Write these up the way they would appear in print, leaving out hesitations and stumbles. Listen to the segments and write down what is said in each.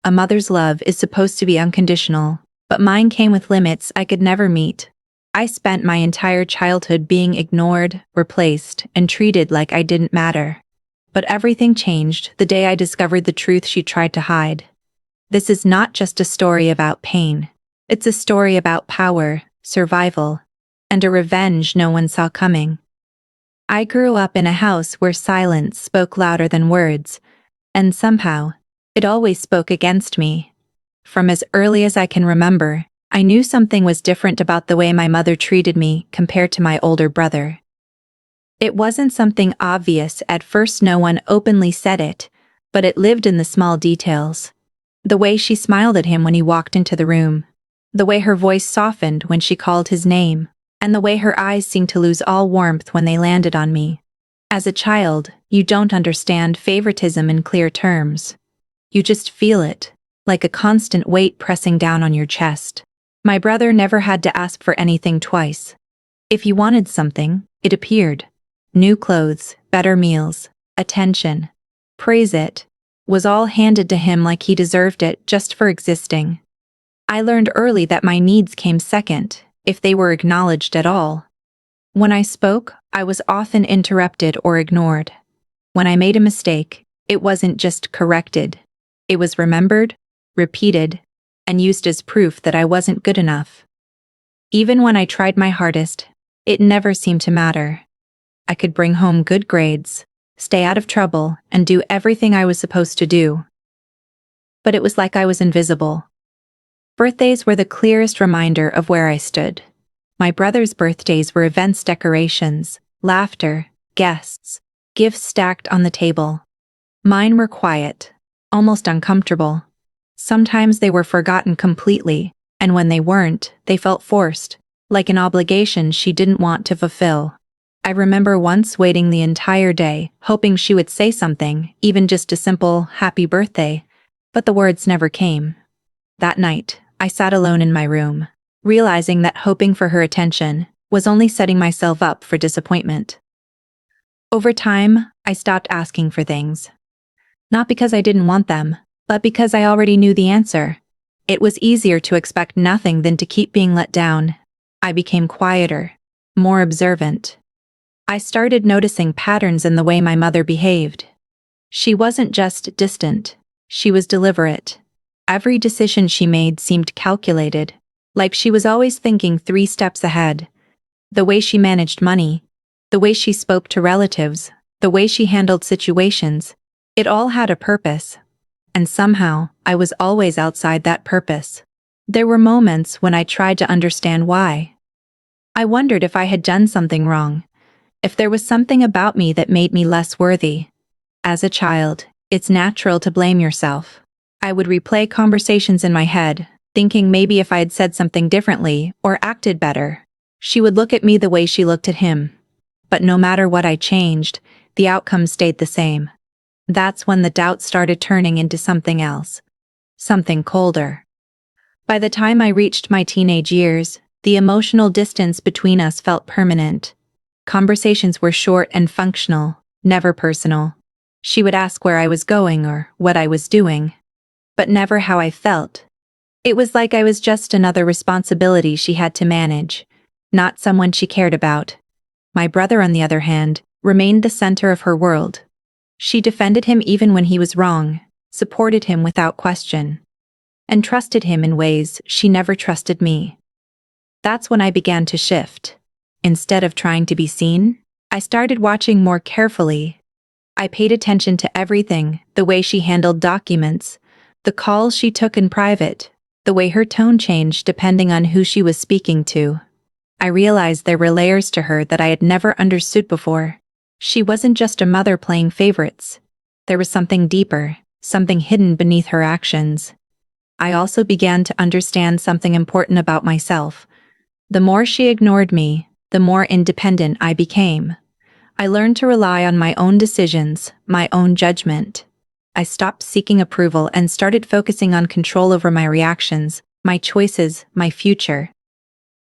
A mother's love is supposed to be unconditional, but mine came with limits I could never meet. I spent my entire childhood being ignored, replaced, and treated like I didn't matter. But everything changed the day I discovered the truth she tried to hide. This is not just a story about pain. It's a story about power, survival, and a revenge no one saw coming. I grew up in a house where silence spoke louder than words, and somehow, it always spoke against me. From as early as I can remember, I knew something was different about the way my mother treated me compared to my older brother. It wasn't something obvious at first. No one openly said it, but it lived in the small details. The way she smiled at him when he walked into the room, the way her voice softened when she called his name, and the way her eyes seemed to lose all warmth when they landed on me. As a child, you don't understand favoritism in clear terms. You just feel it, like a constant weight pressing down on your chest. My brother never had to ask for anything twice. If he wanted something, it appeared. New clothes, better meals, attention, praise it, was all handed to him like he deserved it just for existing. I learned early that my needs came second, if they were acknowledged at all. When I spoke, I was often interrupted or ignored. When I made a mistake, it wasn't just corrected. It was remembered, repeated, and used as proof that I wasn't good enough. Even when I tried my hardest, it never seemed to matter. I could bring home good grades, stay out of trouble, and do everything I was supposed to do. But it was like I was invisible. Birthdays were the clearest reminder of where I stood. My brother's birthdays were events, decorations, laughter, guests, gifts stacked on the table. Mine were quiet, almost uncomfortable. Sometimes they were forgotten completely, and when they weren't, they felt forced, like an obligation she didn't want to fulfill. I remember once waiting the entire day, hoping she would say something, even just a simple, happy birthday, but the words never came. That night, I sat alone in my room, realizing that hoping for her attention was only setting myself up for disappointment. Over time, I stopped asking for things. Not because I didn't want them, but because I already knew the answer. It was easier to expect nothing than to keep being let down. I became quieter, more observant. I started noticing patterns in the way my mother behaved. She wasn't just distant, she was deliberate. Every decision she made seemed calculated, like she was always thinking 3 steps ahead. The way she managed money, the way she spoke to relatives, the way she handled situations, it all had a purpose. And somehow, I was always outside that purpose. There were moments when I tried to understand why. I wondered if I had done something wrong, if there was something about me that made me less worthy. As a child, it's natural to blame yourself. I would replay conversations in my head, thinking maybe if I had said something differently or acted better, she would look at me the way she looked at him. But no matter what I changed, the outcome stayed the same. That's when the doubt started turning into something else. Something colder. By the time I reached my teenage years, the emotional distance between us felt permanent. Conversations were short and functional, never personal. She would ask where I was going or what I was doing, but never how I felt. It was like I was just another responsibility she had to manage, not someone she cared about. My brother, on the other hand, remained the center of her world. She defended him even when he was wrong, supported him without question, and trusted him in ways she never trusted me. That's when I began to shift. Instead of trying to be seen, I started watching more carefully. I paid attention to everything, the way she handled documents, the calls she took in private, the way her tone changed depending on who she was speaking to. I realized there were layers to her that I had never understood before. She wasn't just a mother playing favorites. There was something deeper, something hidden beneath her actions. I also began to understand something important about myself. The more she ignored me, the more independent I became. I learned to rely on my own decisions, my own judgment. I stopped seeking approval and started focusing on control over my reactions, my choices, my future.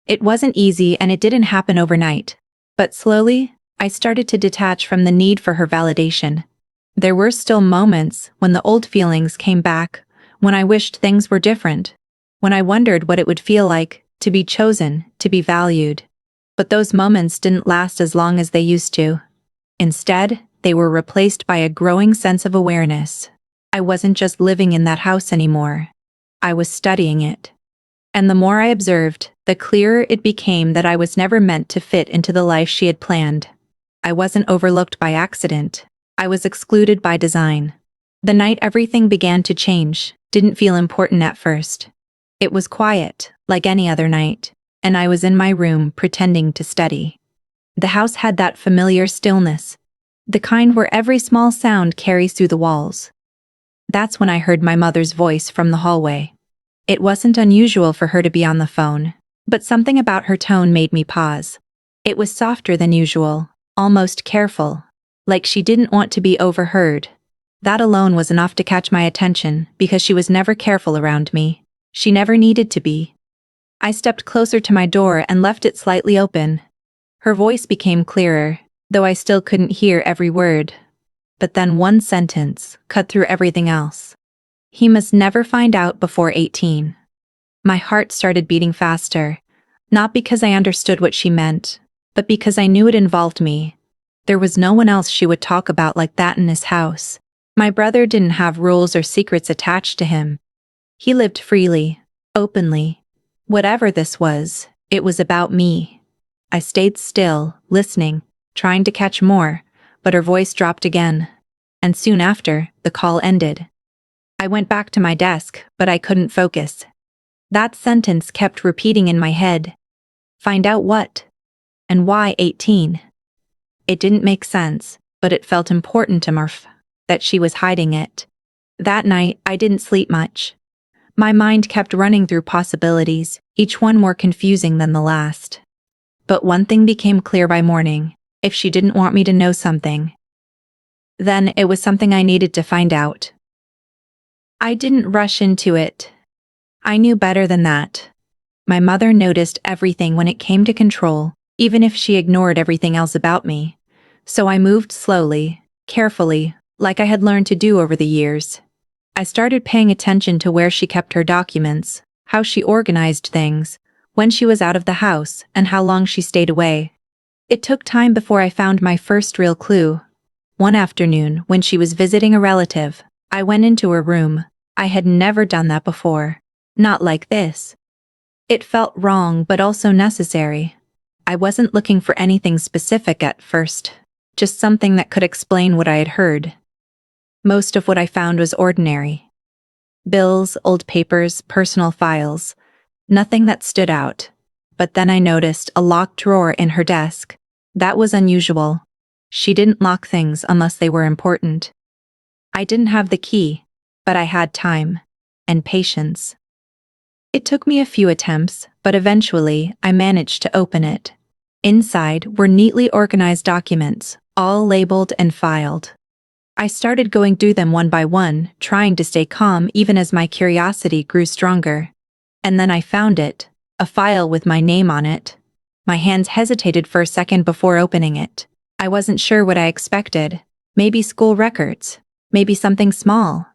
It wasn't easy and it didn't happen overnight, but slowly, I started to detach from the need for her validation. There were still moments when the old feelings came back, when I wished things were different, when I wondered what it would feel like to be chosen, to be valued. But those moments didn't last as long as they used to. Instead, they were replaced by a growing sense of awareness. I wasn't just living in that house anymore. I was studying it. And the more I observed, the clearer it became that I was never meant to fit into the life she had planned. I wasn't overlooked by accident. I was excluded by design. The night everything began to change didn't feel important at first. It was quiet, like any other night, and I was in my room pretending to study. The house had that familiar stillness, the kind where every small sound carries through the walls. That's when I heard my mother's voice from the hallway. It wasn't unusual for her to be on the phone, but something about her tone made me pause. It was softer than usual, almost careful, like she didn't want to be overheard. That alone was enough to catch my attention because she was never careful around me. She never needed to be. I stepped closer to my door and left it slightly open. Her voice became clearer, though I still couldn't hear every word. But then one sentence cut through everything else. He must never find out before 18. My heart started beating faster, not because I understood what she meant, but because I knew it involved me. There was no one else she would talk about like that in his house. My brother didn't have rules or secrets attached to him. He lived freely, openly. Whatever this was, it was about me. I stayed still, listening, trying to catch more, but her voice dropped again. And soon after, the call ended. I went back to my desk, but I couldn't focus. That sentence kept repeating in my head. Find out what? And why 18? It didn't make sense, but it felt important to Murph, that she was hiding it. That night, I didn't sleep much. My mind kept running through possibilities, each one more confusing than the last. But one thing became clear by morning: if she didn't want me to know something, then it was something I needed to find out. I didn't rush into it. I knew better than that. My mother noticed everything when it came to control, even if she ignored everything else about me. So I moved slowly, carefully, like I had learned to do over the years. I started paying attention to where she kept her documents, how she organized things, when she was out of the house, and how long she stayed away. It took time before I found my first real clue. One afternoon, when she was visiting a relative, I went into her room. I had never done that before. Not like this. It felt wrong but also necessary. I wasn't looking for anything specific at first, just something that could explain what I had heard. Most of what I found was ordinary. Bills, old papers, personal files. Nothing that stood out. But then I noticed a locked drawer in her desk. That was unusual. She didn't lock things unless they were important. I didn't have the key, but I had time and patience. It took me a few attempts, but eventually I managed to open it. Inside were neatly organized documents, all labeled and filed. I started going through them one by one, trying to stay calm even as my curiosity grew stronger. And then I found it, a file with my name on it. My hands hesitated for a second before opening it. I wasn't sure what I expected. Maybe school records, maybe something small.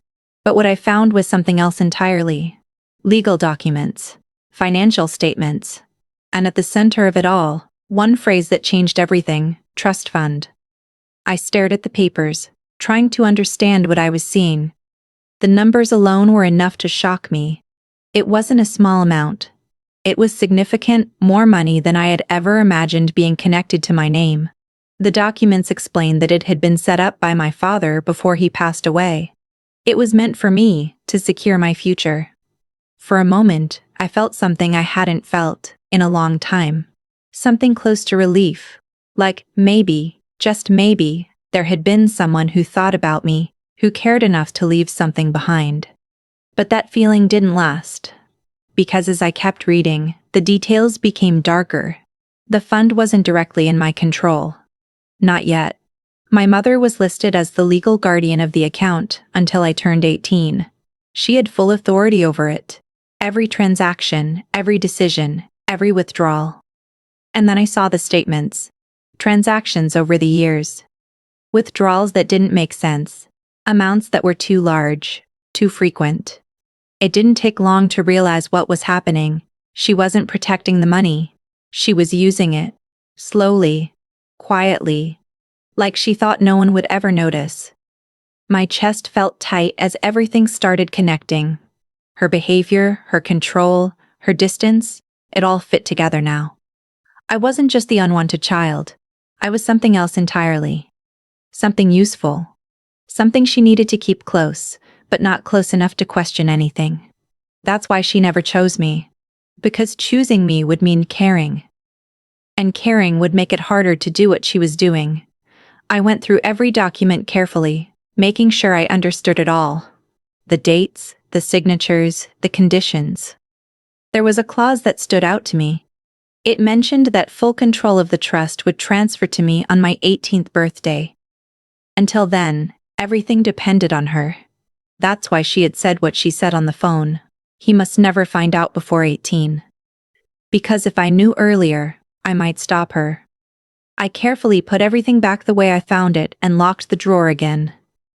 But what I found was something else entirely. Legal documents, financial statements, and at the center of it all, one phrase that changed everything: trust fund. I stared at the papers, trying to understand what I was seeing. The numbers alone were enough to shock me. It wasn't a small amount. It was significant, more money than I had ever imagined being connected to my name. The documents explained that it had been set up by my father before he passed away. It was meant for me, to secure my future. For a moment, I felt something I hadn't felt in a long time. Something close to relief. Like maybe, just maybe, there had been someone who thought about me, who cared enough to leave something behind. But that feeling didn't last. Because as I kept reading, the details became darker. The fund wasn't directly in my control. Not yet. My mother was listed as the legal guardian of the account until I turned 18. She had full authority over it. Every transaction, every decision, every withdrawal. And then I saw the statements. Transactions over the years. Withdrawals that didn't make sense. Amounts that were too large, too frequent. It didn't take long to realize what was happening. She wasn't protecting the money. She was using it. Slowly. Quietly. Like she thought no one would ever notice. My chest felt tight as everything started connecting. Her behavior, her control, her distance, it all fit together now. I wasn't just the unwanted child. I was something else entirely. Something useful. Something she needed to keep close, but not close enough to question anything. That's why she never chose me. Because choosing me would mean caring. And caring would make it harder to do what she was doing. I went through every document carefully, making sure I understood it all. The dates, the signatures, the conditions. There was a clause that stood out to me. It mentioned that full control of the trust would transfer to me on my 18th birthday. Until then, everything depended on her. That's why she had said what she said on the phone. He must never find out before 18. Because if I knew earlier, I might stop her. I carefully put everything back the way I found it and locked the drawer again.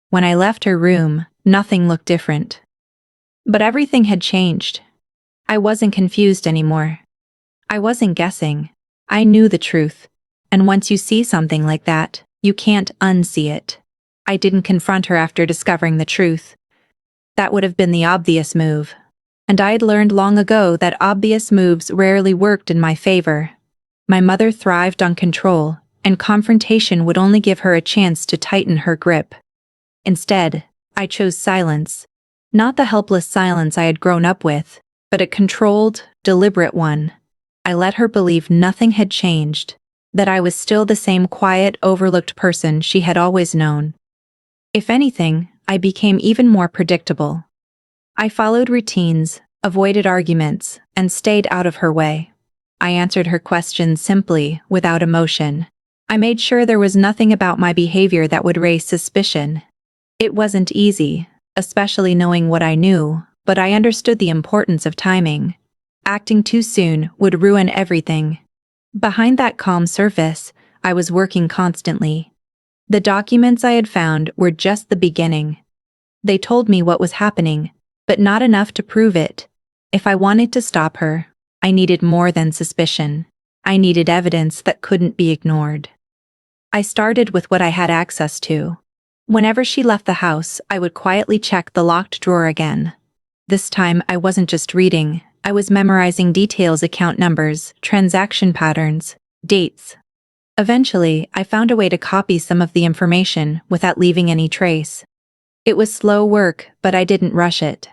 When I left her room, nothing looked different. But everything had changed. I wasn't confused anymore. I wasn't guessing. I knew the truth. And once you see something like that, you can't unsee it. I didn't confront her after discovering the truth. That would have been the obvious move. And I'd learned long ago that obvious moves rarely worked in my favor. My mother thrived on control, and confrontation would only give her a chance to tighten her grip. Instead, I chose silence. Not the helpless silence I had grown up with, but a controlled, deliberate one. I let her believe nothing had changed, that I was still the same quiet, overlooked person she had always known. If anything, I became even more predictable. I followed routines, avoided arguments, and stayed out of her way. I answered her questions simply, without emotion. I made sure there was nothing about my behavior that would raise suspicion. It wasn't easy, especially knowing what I knew, but I understood the importance of timing. Acting too soon would ruin everything. Behind that calm surface, I was working constantly. The documents I had found were just the beginning. They told me what was happening, but not enough to prove it. If I wanted to stop her, I needed more than suspicion. I needed evidence that couldn't be ignored. I started with what I had access to. Whenever she left the house, I would quietly check the locked drawer again. This time, I wasn't just reading. I was memorizing details, account numbers, transaction patterns, dates. Eventually, I found a way to copy some of the information without leaving any trace. It was slow work, but I didn't rush it.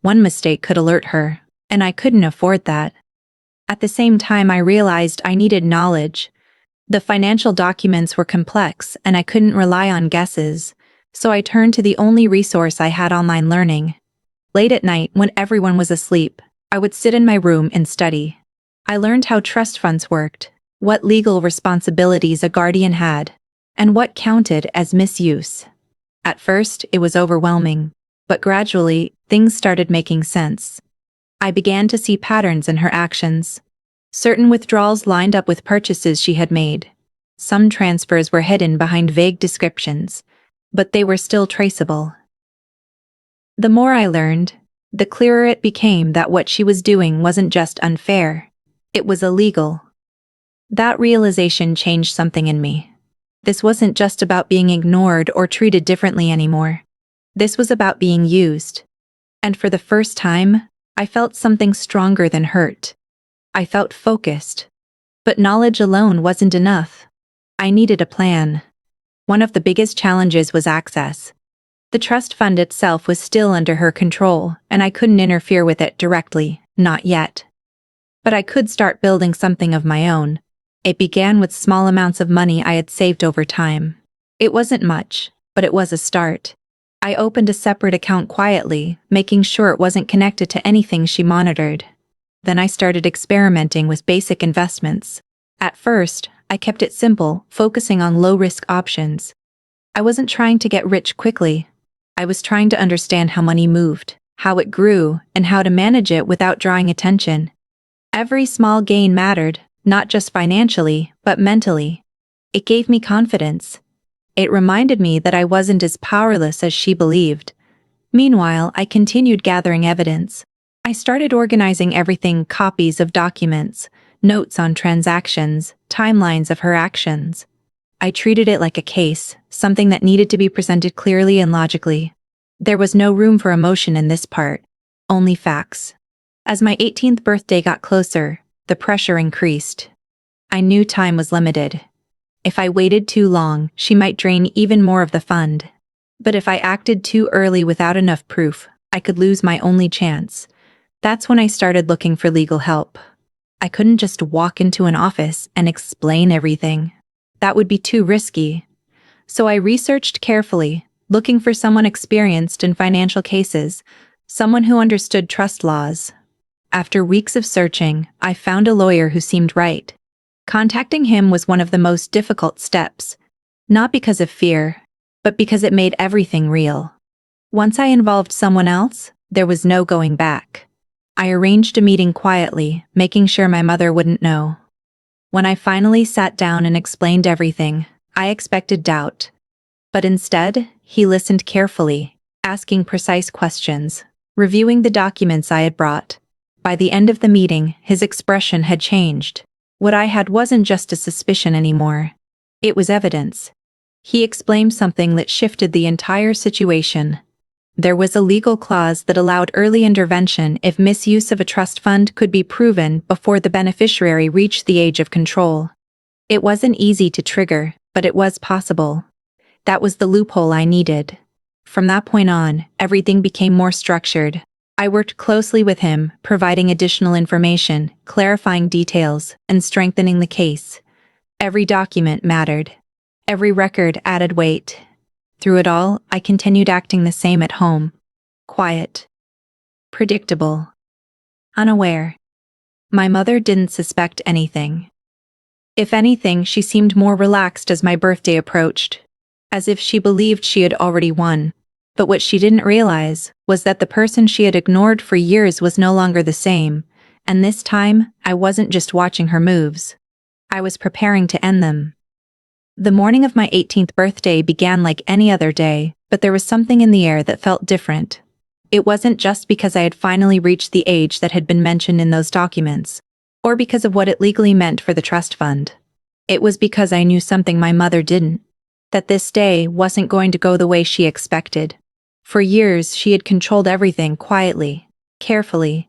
One mistake could alert her, and I couldn't afford that. At the same time, I realized I needed knowledge. The financial documents were complex, and I couldn't rely on guesses, so I turned to the only resource I had: online learning. Late at night, when everyone was asleep, I would sit in my room and study. I learned how trust funds worked, what legal responsibilities a guardian had, and what counted as misuse. At first, it was overwhelming, but gradually, things started making sense. I began to see patterns in her actions. Certain withdrawals lined up with purchases she had made. Some transfers were hidden behind vague descriptions, but they were still traceable. The more I learned, the clearer it became that what she was doing wasn't just unfair, it was illegal. That realization changed something in me. This wasn't just about being ignored or treated differently anymore. This was about being used. And for the first time, I felt something stronger than hurt. I felt focused. But knowledge alone wasn't enough. I needed a plan. One of the biggest challenges was access. The trust fund itself was still under her control, and I couldn't interfere with it directly, not yet. But I could start building something of my own. It began with small amounts of money I had saved over time. It wasn't much, but it was a start. I opened a separate account quietly, making sure it wasn't connected to anything she monitored. Then I started experimenting with basic investments. At first, I kept it simple, focusing on low-risk options. I wasn't trying to get rich quickly. I was trying to understand how money moved, how it grew, and how to manage it without drawing attention. Every small gain mattered, not just financially, but mentally. It gave me confidence. It reminded me that I wasn't as powerless as she believed. Meanwhile, I continued gathering evidence. I started organizing everything: copies of documents, notes on transactions, timelines of her actions. I treated it like a case, something that needed to be presented clearly and logically. There was no room for emotion in this part, only facts. As my 18th birthday got closer, the pressure increased. I knew time was limited. If I waited too long, she might drain even more of the fund. But if I acted too early without enough proof, I could lose my only chance. That's when I started looking for legal help. I couldn't just walk into an office and explain everything. That would be too risky. So I researched carefully, looking for someone experienced in financial cases, someone who understood trust laws. After weeks of searching, I found a lawyer who seemed right. Contacting him was one of the most difficult steps, not because of fear, but because it made everything real. Once I involved someone else, there was no going back. I arranged a meeting quietly, making sure my mother wouldn't know. When I finally sat down and explained everything, I expected doubt. But instead, he listened carefully, asking precise questions, reviewing the documents I had brought. By the end of the meeting, his expression had changed. What I had wasn't just a suspicion anymore. It was evidence. He explained something that shifted the entire situation. There was a legal clause that allowed early intervention if misuse of a trust fund could be proven before the beneficiary reached the age of control. It wasn't easy to trigger, but it was possible. That was the loophole I needed. From that point on, everything became more structured. I worked closely with him, providing additional information, clarifying details, and strengthening the case. Every document mattered. Every record added weight. Through it all, I continued acting the same at home. Quiet. Predictable. Unaware. My mother didn't suspect anything. If anything, she seemed more relaxed as my birthday approached, as if she believed she had already won. But what she didn't realize was that the person she had ignored for years was no longer the same, and this time, I wasn't just watching her moves. I was preparing to end them. The morning of my 18th birthday began like any other day, but there was something in the air that felt different. It wasn't just because I had finally reached the age that had been mentioned in those documents, or because of what it legally meant for the trust fund. It was because I knew something my mother didn't, that this day wasn't going to go the way she expected. For years, she had controlled everything quietly, carefully,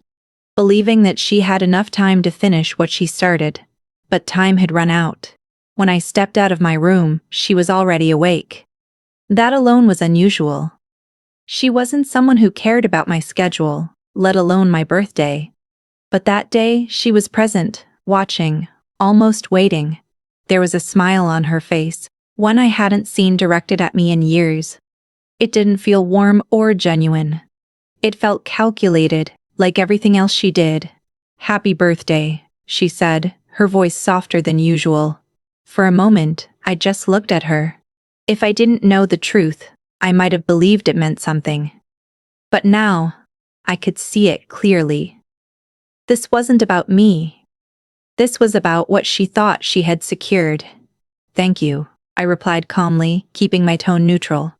believing that she had enough time to finish what she started. But time had run out. When I stepped out of my room, she was already awake. That alone was unusual. She wasn't someone who cared about my schedule, let alone my birthday. But that day, she was present, watching, almost waiting. There was a smile on her face, one I hadn't seen directed at me in years. It didn't feel warm or genuine. It felt calculated, like everything else she did. "Happy birthday," she said, her voice softer than usual. For a moment, I just looked at her. If I didn't know the truth, I might have believed it meant something. But now, I could see it clearly. This wasn't about me. This was about what she thought she had secured. "Thank you," I replied calmly, keeping my tone neutral.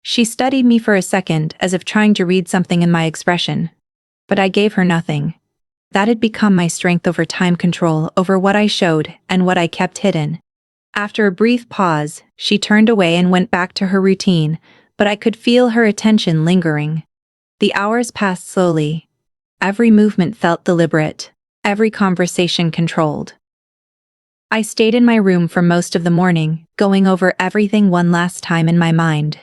She studied me for a second, as if trying to read something in my expression. But I gave her nothing. That had become my strength over time: control over what I showed and what I kept hidden. After a brief pause, she turned away and went back to her routine, but I could feel her attention lingering. The hours passed slowly. Every movement felt deliberate, every conversation controlled. I stayed in my room for most of the morning, going over everything one last time in my mind.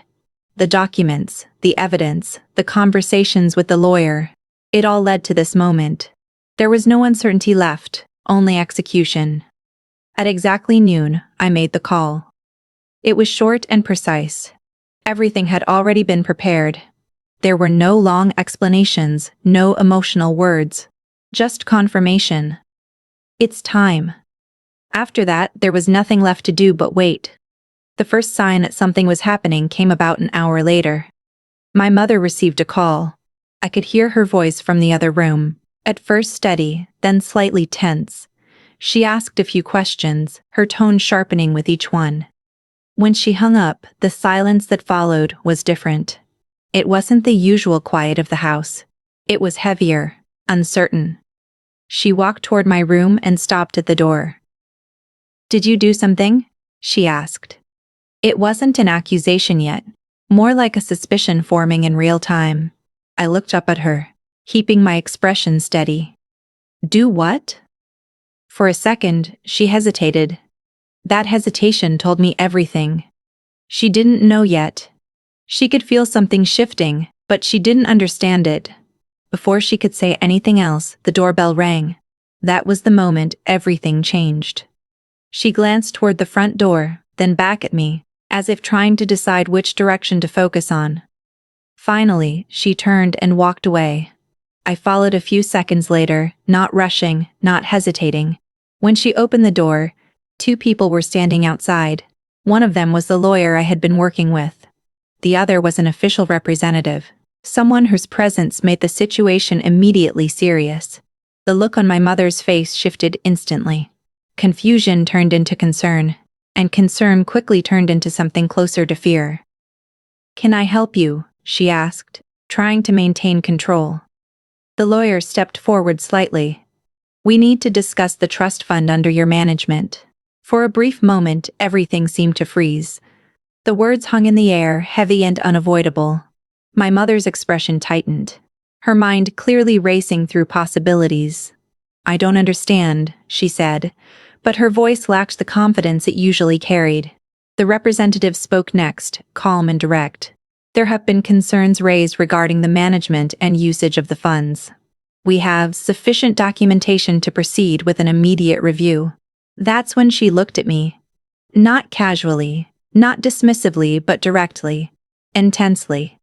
The documents, the evidence, the conversations with the lawyer. It all led to this moment. There was no uncertainty left, only execution. At exactly noon, I made the call. It was short and precise. Everything had already been prepared. There were no long explanations, no emotional words. Just confirmation. "It's time." After that, there was nothing left to do but wait. The first sign that something was happening came about an hour later. My mother received a call. I could hear her voice from the other room, at first steady, then slightly tense. She asked a few questions, her tone sharpening with each one. When she hung up, the silence that followed was different. It wasn't the usual quiet of the house. It was heavier, uncertain. She walked toward my room and stopped at the door. "Did you do something?" she asked. It wasn't an accusation yet, more like a suspicion forming in real time. I looked up at her, keeping my expression steady. "Do what?" For a second, she hesitated. That hesitation told me everything. She didn't know yet. She could feel something shifting, but she didn't understand it. Before she could say anything else, the doorbell rang. That was the moment everything changed. She glanced toward the front door, then back at me, as if trying to decide which direction to focus on. Finally, she turned and walked away. I followed a few seconds later, not rushing, not hesitating. When she opened the door, 2 people were standing outside. One of them was the lawyer I had been working with. The other was an official representative, someone whose presence made the situation immediately serious. The look on my mother's face shifted instantly. Confusion turned into concern, and concern quickly turned into something closer to fear. "Can I help you?" she asked, trying to maintain control. The lawyer stepped forward slightly. "We need to discuss the trust fund under your management." For a brief moment, everything seemed to freeze. The words hung in the air, heavy and unavoidable. My mother's expression tightened, her mind clearly racing through possibilities. "I don't understand," she said, but her voice lacked the confidence it usually carried. The representative spoke next, calm and direct. "There have been concerns raised regarding the management and usage of the funds. We have sufficient documentation to proceed with an immediate review." That's when she looked at me. Not casually, not dismissively, but directly, intensely.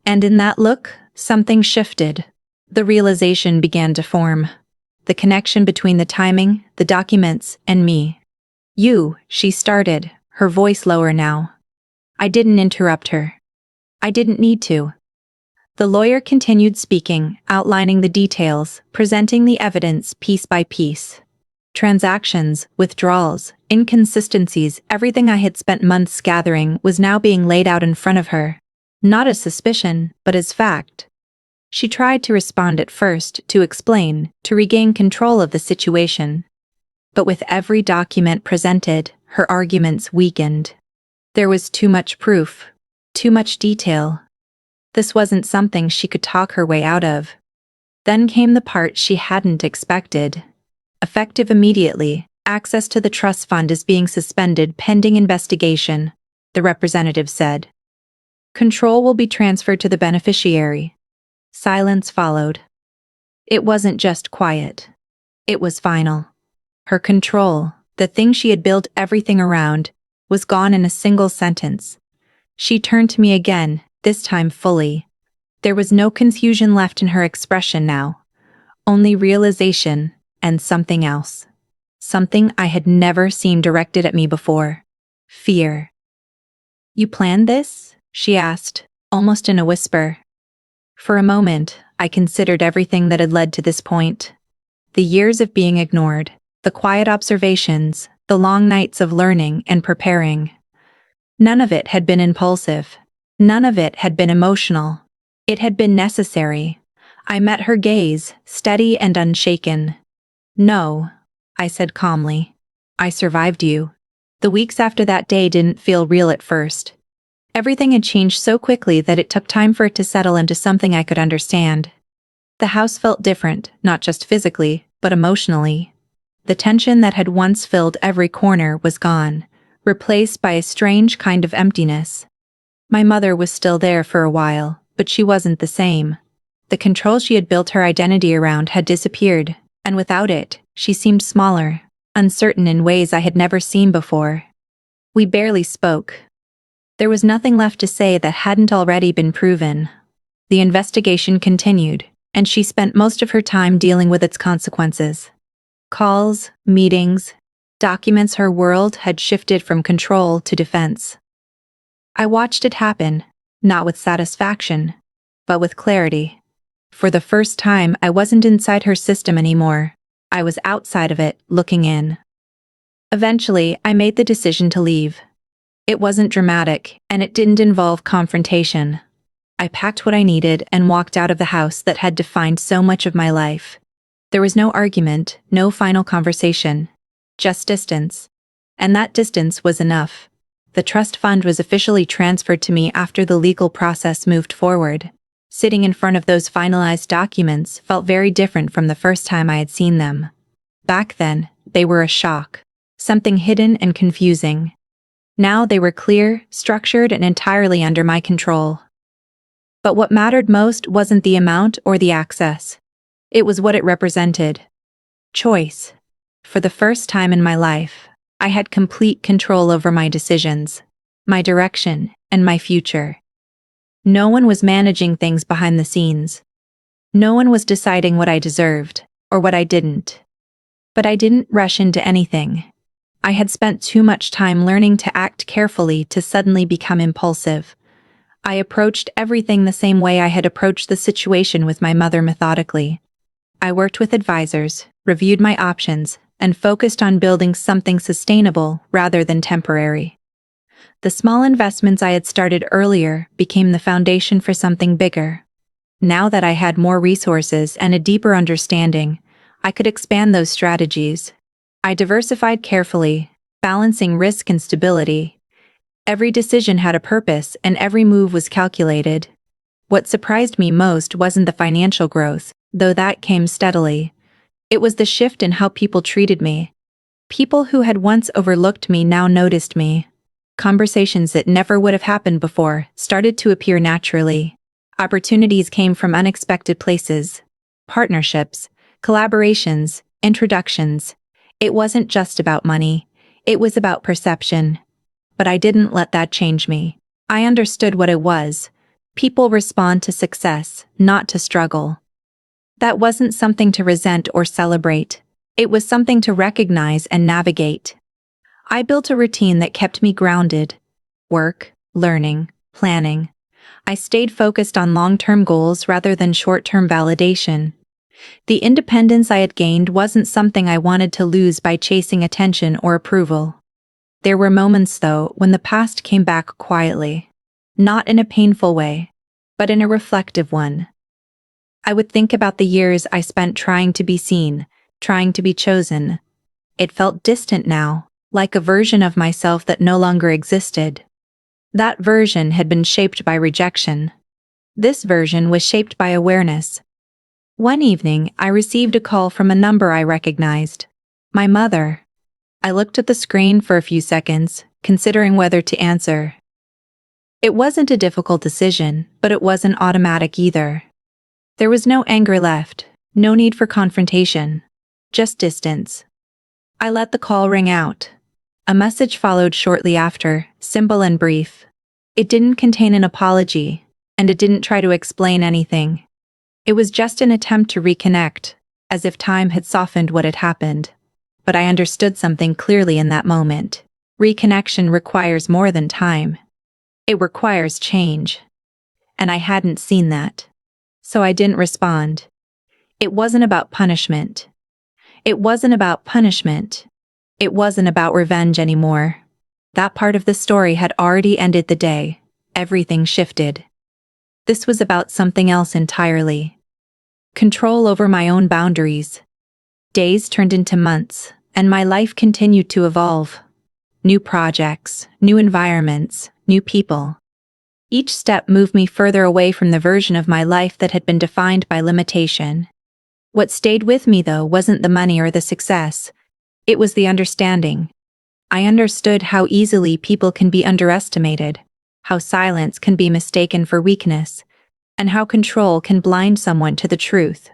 And in that look, something shifted. The realization began to form. The connection between the timing, the documents, and me. She started, her voice lower now. I didn't interrupt her. I didn't need to. The lawyer continued speaking, outlining the details, presenting the evidence piece by piece. Transactions, withdrawals, inconsistencies, everything I had spent months gathering was now being laid out in front of her. Not as suspicion, but as fact. She tried to respond at first, to explain, to regain control of the situation. But with every document presented, her arguments weakened. There was too much proof, too much detail. This wasn't something she could talk her way out of. Then came the part she hadn't expected. Effective immediately, access to the trust fund is being suspended pending investigation, the representative said. Control will be transferred to the beneficiary. Silence followed. It wasn't just quiet. It was final. Her control, the thing she had built everything around, was gone in a single sentence. She turned to me again, this time fully. There was no confusion left in her expression now. Only realization and something else. Something I had never seen directed at me before. Fear. "You planned this?" she asked, almost in a whisper. For a moment, I considered everything that had led to this point. The years of being ignored, the quiet observations, the long nights of learning and preparing. None of it had been impulsive. None of it had been emotional. It had been necessary. I met her gaze, steady and unshaken. "No," I said calmly. "I survived you." The weeks after that day didn't feel real at first. Everything had changed so quickly that it took time for it to settle into something I could understand. The house felt different, not just physically, but emotionally. The tension that had once filled every corner was gone, replaced by a strange kind of emptiness. My mother was still there for a while, but she wasn't the same. The control she had built her identity around had disappeared, and without it, she seemed smaller, uncertain in ways I had never seen before. We barely spoke. There was nothing left to say that hadn't already been proven. The investigation continued, and she spent most of her time dealing with its consequences. Calls, meetings, documents. Her world had shifted from control to defense. I watched it happen, not with satisfaction, but with clarity. For the first time, I wasn't inside her system anymore. I was outside of it, looking in. Eventually, I made the decision to leave. It wasn't dramatic, and it didn't involve confrontation. I packed what I needed and walked out of the house that had defined so much of my life. There was no argument, no final conversation. Just distance. And that distance was enough. The trust fund was officially transferred to me after the legal process moved forward. Sitting in front of those finalized documents felt very different from the first time I had seen them. Back then, they were a shock. Something hidden and confusing. Now they were clear, structured, and entirely under my control. But what mattered most wasn't the amount or the access. It was what it represented. Choice. For the first time in my life, I had complete control over my decisions, my direction, and my future. No one was managing things behind the scenes. No one was deciding what I deserved, or what I didn't. But I didn't rush into anything. I had spent too much time learning to act carefully to suddenly become impulsive. I approached everything the same way I had approached the situation with my mother methodically. I worked with advisors, reviewed my options, and focused on building something sustainable rather than temporary. The small investments I had started earlier became the foundation for something bigger. Now that I had more resources and a deeper understanding, I could expand those strategies. I diversified carefully, balancing risk and stability. Every decision had a purpose and every move was calculated. What surprised me most wasn't the financial growth, though that came steadily. It was the shift in how people treated me. People who had once overlooked me now noticed me. Conversations that never would have happened before started to appear naturally. Opportunities came from unexpected places. Partnerships, collaborations, introductions. It wasn't just about money. It was about perception. But I didn't let that change me. I understood what it was. People respond to success, not to struggle. That wasn't something to resent or celebrate. It was something to recognize and navigate. I built a routine that kept me grounded. Work, learning, planning. I stayed focused on long-term goals rather than short-term validation. The independence I had gained wasn't something I wanted to lose by chasing attention or approval. There were moments, though, when the past came back quietly. Not in a painful way, but in a reflective one. I would think about the years I spent trying to be seen, trying to be chosen. It felt distant now, like a version of myself that no longer existed. That version had been shaped by rejection. This version was shaped by awareness. One evening, I received a call from a number I recognized. My mother. I looked at the screen for a few seconds, considering whether to answer. It wasn't a difficult decision, but it wasn't automatic either. There was no anger left, no need for confrontation, just distance. I let the call ring out. A message followed shortly after, simple and brief. It didn't contain an apology, and it didn't try to explain anything. It was just an attempt to reconnect, as if time had softened what had happened. But I understood something clearly in that moment. Reconnection requires more than time. It requires change. And I hadn't seen that. So I didn't respond. It wasn't about punishment. It wasn't about punishment. It wasn't about revenge anymore. That part of the story had already ended the day. Everything shifted. This was about something else entirely. Control over my own boundaries. Days turned into months, and my life continued to evolve. New projects, new environments, new people. Each step moved me further away from the version of my life that had been defined by limitation. What stayed with me, though, wasn't the money or the success. It was the understanding. I understood how easily people can be underestimated, how silence can be mistaken for weakness, and how control can blind someone to the truth.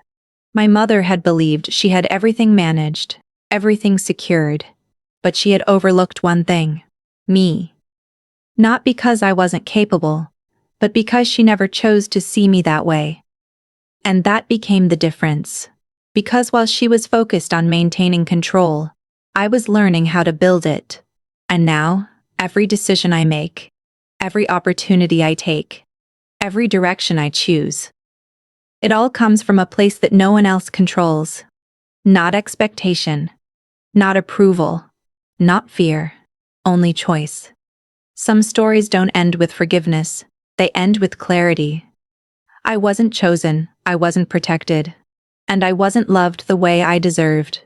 My mother had believed she had everything managed, everything secured, but she had overlooked one thing: me. Not because I wasn't capable, but because she never chose to see me that way. And that became the difference. Because while she was focused on maintaining control, I was learning how to build it. And now, every decision I make, every opportunity I take, every direction I choose, it all comes from a place that no one else controls. Not expectation, not approval, not fear, only choice. Some stories don't end with forgiveness, they end with clarity. I wasn't chosen, I wasn't protected, and I wasn't loved the way I deserved.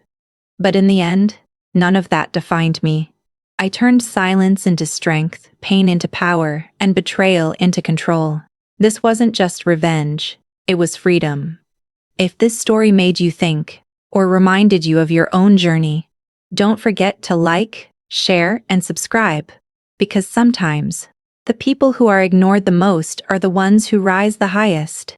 But in the end, none of that defined me. I turned silence into strength, pain into power, and betrayal into control. This wasn't just revenge, it was freedom. If this story made you think, or reminded you of your own journey, don't forget to like, share, and subscribe, because sometimes, the people who are ignored the most are the ones who rise the highest.